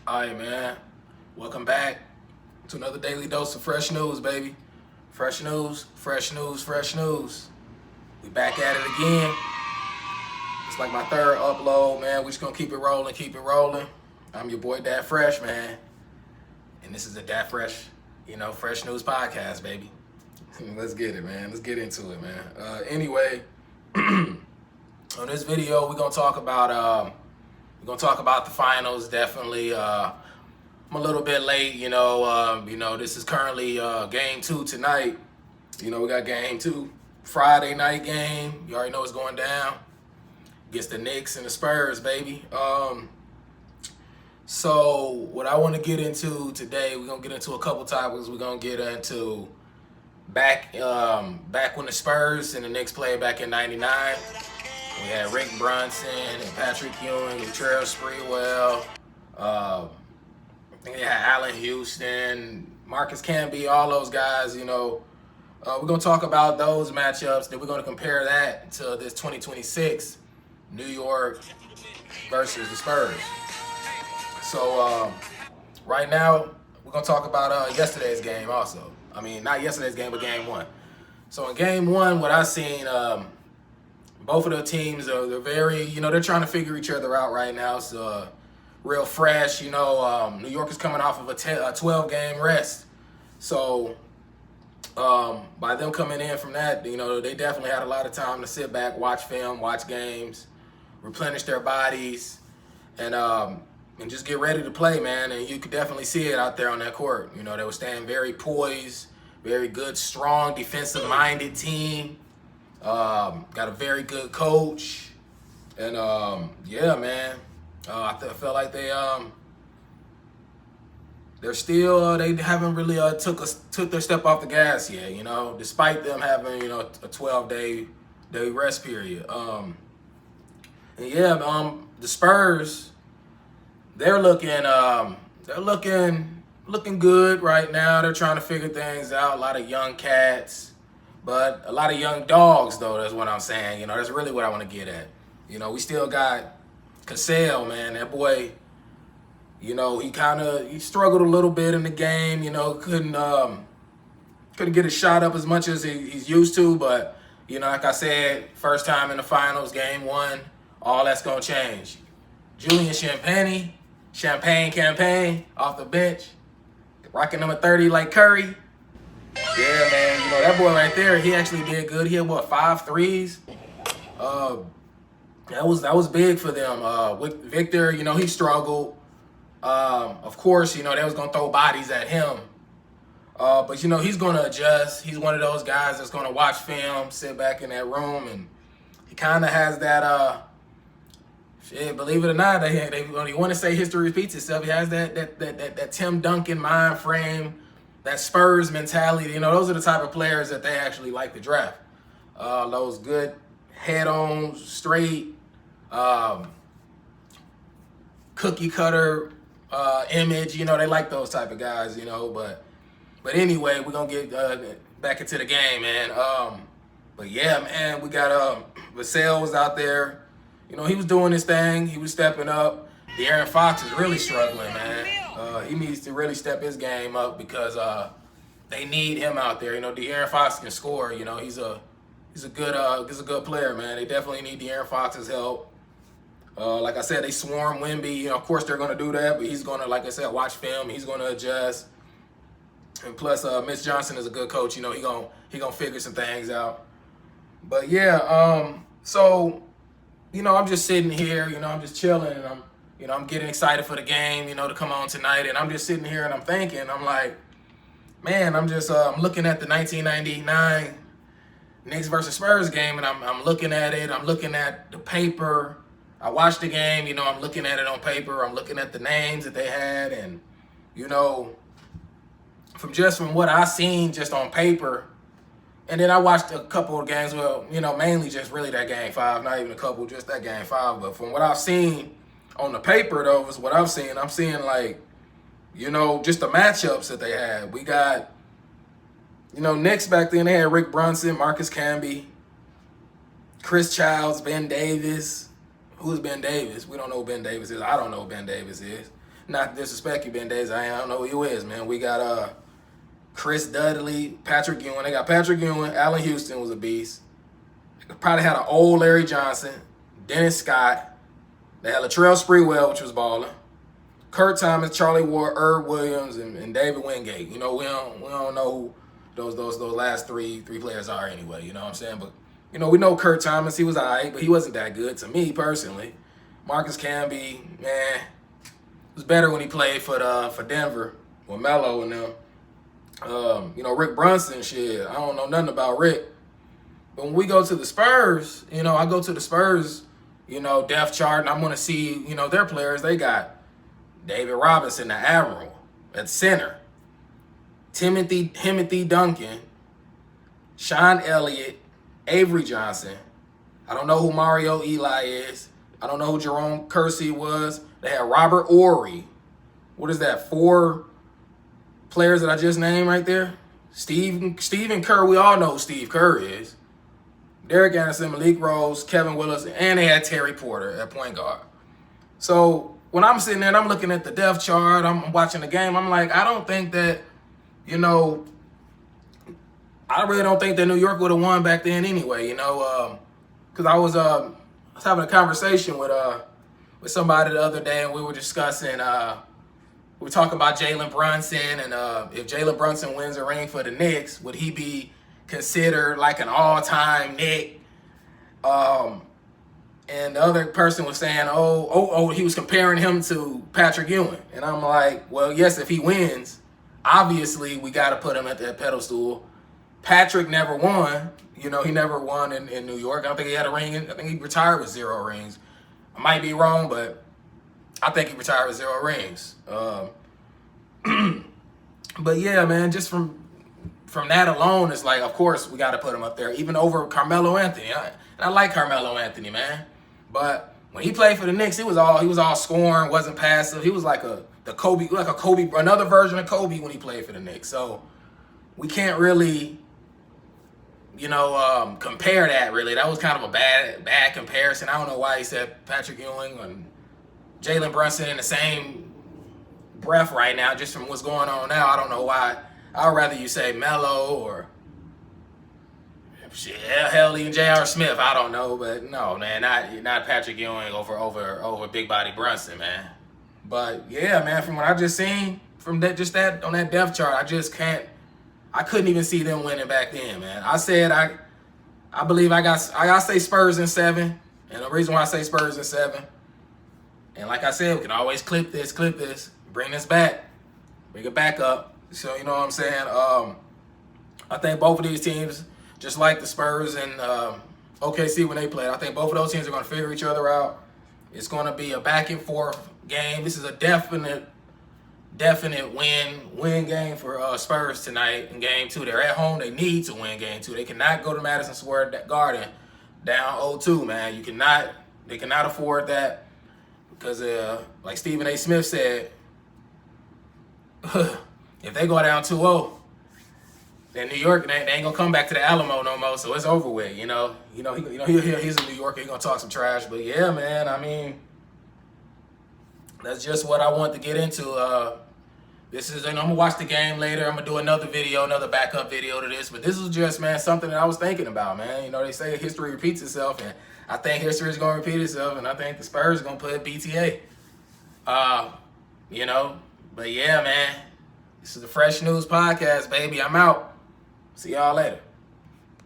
All right, man. Welcome back to another daily dose of fresh news, baby. Fresh news, fresh news, fresh news. We back at it again. It's like my third upload, man. We just gonna keep it rolling, keep it rolling. I'm your boy, Dad Fresh, man. And this is the Dad Fresh, Fresh News Podcast, baby. Let's get it, man. Let's get into it, man. Anyway, on this video, we're gonna talk about the finals. Definitely, I'm a little bit late. This is currently game 2 tonight. We got game 2, Friday night game. You already know what's going down. Against the Knicks and the Spurs, baby. So what I want to get into today, we're gonna get into a couple topics. We're gonna get into back when the Spurs and the Knicks played back in '99. We had Rick Brunson and Patrick Ewing, Latrell Sprewell. I think they had Allen Houston, Marcus Camby, all those guys. We're gonna talk about those matchups. Then we're gonna compare that to this 2026 New York versus the Spurs. So right now we're gonna talk about yesterday's game also. I mean, not yesterday's game, but game 1. So in game 1, what I seen, both of the teams they're very, they're trying to figure each other out right now. So real fresh, New York is coming off of a 12-game rest. So by them coming in from that, they definitely had a lot of time to sit back, watch film, watch games, replenish their bodies, and just get ready to play, man. And you could definitely see it out there on that court. They were staying very poised, very good, strong, defensive-minded team. Got a very good coach. And, yeah, man. I felt like they're still, they haven't really took their step off the gas yet, despite them having, a 12-day rest period. And, yeah, the Spurs, they're looking good right now. They're trying to figure things out. A lot of young cats, but a lot of young dogs, though. That's what I'm saying. That's really what I want to get at. We still got Cassell, man. That boy, he struggled a little bit in the game. Couldn't get his shot up as much as he's used to. But like I said, first time in the finals, game 1, all that's gonna change. Julian Champagne campaign off the bench, rocking number 30 like Curry. Yeah, man. That boy right there, he actually did good. He had 5 threes. That was big for them. With Victor, he struggled. Of course, they was gonna throw bodies at him. But he's gonna adjust. He's one of those guys that's gonna watch film, sit back in that room, and he kind of has that. Believe it or not, when you want to say history repeats itself, he has that Tim Duncan mind frame, that Spurs mentality. Those are the type of players that they actually like to draft. Those good head-on, straight, cookie cutter image. They like those type of guys. But anyway, we're gonna get back into the game, man. But yeah, man, we got Vassell was out there. He was doing his thing. He was stepping up. De'Aaron Fox is really struggling, man. He needs to really step his game up because they need him out there. De'Aaron Fox can score. He's a good player, man. They definitely need De'Aaron Fox's help. Like I said, they swarm Wemby. Of course they're gonna do that, but he's gonna, like I said, watch film. He's gonna adjust. And plus, Mitch Johnson is a good coach. He gonna figure some things out. But yeah, so. I'm just sitting here, I'm just chilling, and I'm getting excited for the game, to come on tonight. And I'm just sitting here and I'm thinking, I'm like, man, I'm just I'm looking at the 1999 Knicks versus Spurs game, and I'm looking at it. I'm looking at the paper. I watched the game, I'm looking at it on paper. I'm looking at the names that they had, and from what I seen just on paper. And then I watched a couple of games, mainly just really that game 5, not even a couple, just that game 5. But from what I've seen on the paper, though, is what I'm seeing like, just the matchups that they had. We got, Knicks back then, they had Rick Brunson, Marcus Camby, Chris Childs, Ben Davis. Who's Ben Davis? We don't know who Ben Davis is. I don't know who Ben Davis is. not to disrespect you, Ben Days. I don't know who you is, man. We got Chris Dudley, Patrick Ewing. They got Patrick Ewing. Allen Houston was a beast. They probably had an old Larry Johnson, Dennis Scott. They had Latrell Sprewell, which was balling. Kurt Thomas, Charlie Ward, Herb Williams, and David Wingate. You know, we don't know who those last three players are anyway. You know what I'm saying? But you know, we know Kurt Thomas. He was alright, but he wasn't that good to me personally. Marcus Camby, man, was better when he played for Denver with Melo and them. You know, Rick Brunson, shit. I don't know nothing about Rick. But when we go to the Spurs, you know, I go to the Spurs, you know, depth chart, and I'm going to see, you know, their players. They got David Robinson, the Admiral, at center. Timothy Duncan, Sean Elliott, Avery Johnson. I don't know who Mario Eli is. I don't know who Jerome Kersey was. They had Robert Ory. What is that? 4 players that I just named right there. Stephen Kerr. We all know who Steve Kerr is. Derek Anderson, Malik Rose, Kevin Willis, and they had Terry Porter at point guard. So when I'm sitting there and I'm looking at the depth chart, I'm watching the game, I'm like, I don't think that, you know, I really don't think that New York would have won back then anyway, you know, because I was having a conversation with somebody the other day, and we were discussing, we were talking about Jalen Brunson, and if Jalen Brunson wins a ring for the Knicks, would he be considered like an all-time Knick? And the other person was saying, he was comparing him to Patrick Ewing. And I'm like, well, yes, if he wins, obviously we got to put him at that pedestal. Patrick never won. You know, he never won in New York. I don't think he had a ring. I think he retired with 0 rings. I might be wrong, but I think he retired with 0 rings. But yeah, man, just from that alone, it's like, of course, we got to put him up there, even over Carmelo Anthony. I like Carmelo Anthony, man. But when he played for the Knicks, he was all scoring, wasn't passive. He was like Kobe, another version of Kobe when he played for the Knicks. So we can't really, you know, compare that really. That was kind of a bad comparison. I don't know why he said Patrick Ewing and Jalen Brunson in the same breath right now, just from what's going on now. I don't know why. I'd rather you say Melo or shit, hell, even J.R. Smith. I don't know, but no, man, not Patrick Ewing over Big Body Brunson, man. But yeah, man, from what I just seen from that on that depth chart, I couldn't even see them winning back then, man. I said I believe I say Spurs in 7, and the reason why I say Spurs in 7, and like I said, we can always clip this, bring this back, bring it back up. So, you know what I'm saying? I think both of these teams, just like the Spurs and OKC when they played, I think both of those teams are going to figure each other out. It's going to be a back and forth game. This is a definite win game for Spurs tonight in Game 2. They're at home. They need to win Game 2. They cannot go to Madison Square Garden down 0-2, man. They cannot afford that because, like Stephen A. Smith said, if they go down 2-0, then New York, they ain't gonna come back to the Alamo no more. So it's over with. You know, he's a New Yorker. He's gonna talk some trash. But yeah, man. I mean, that's just what I want to get into. This is, and I'm gonna watch the game later. I'm gonna do another backup video to this. But this is just, man, something that I was thinking about, man. You know, they say history repeats itself, and I think history is gonna repeat itself, and I think the Spurs are gonna put BTA. You know, but yeah, man. This is the Fresh News Podcast, baby. I'm out. See y'all later.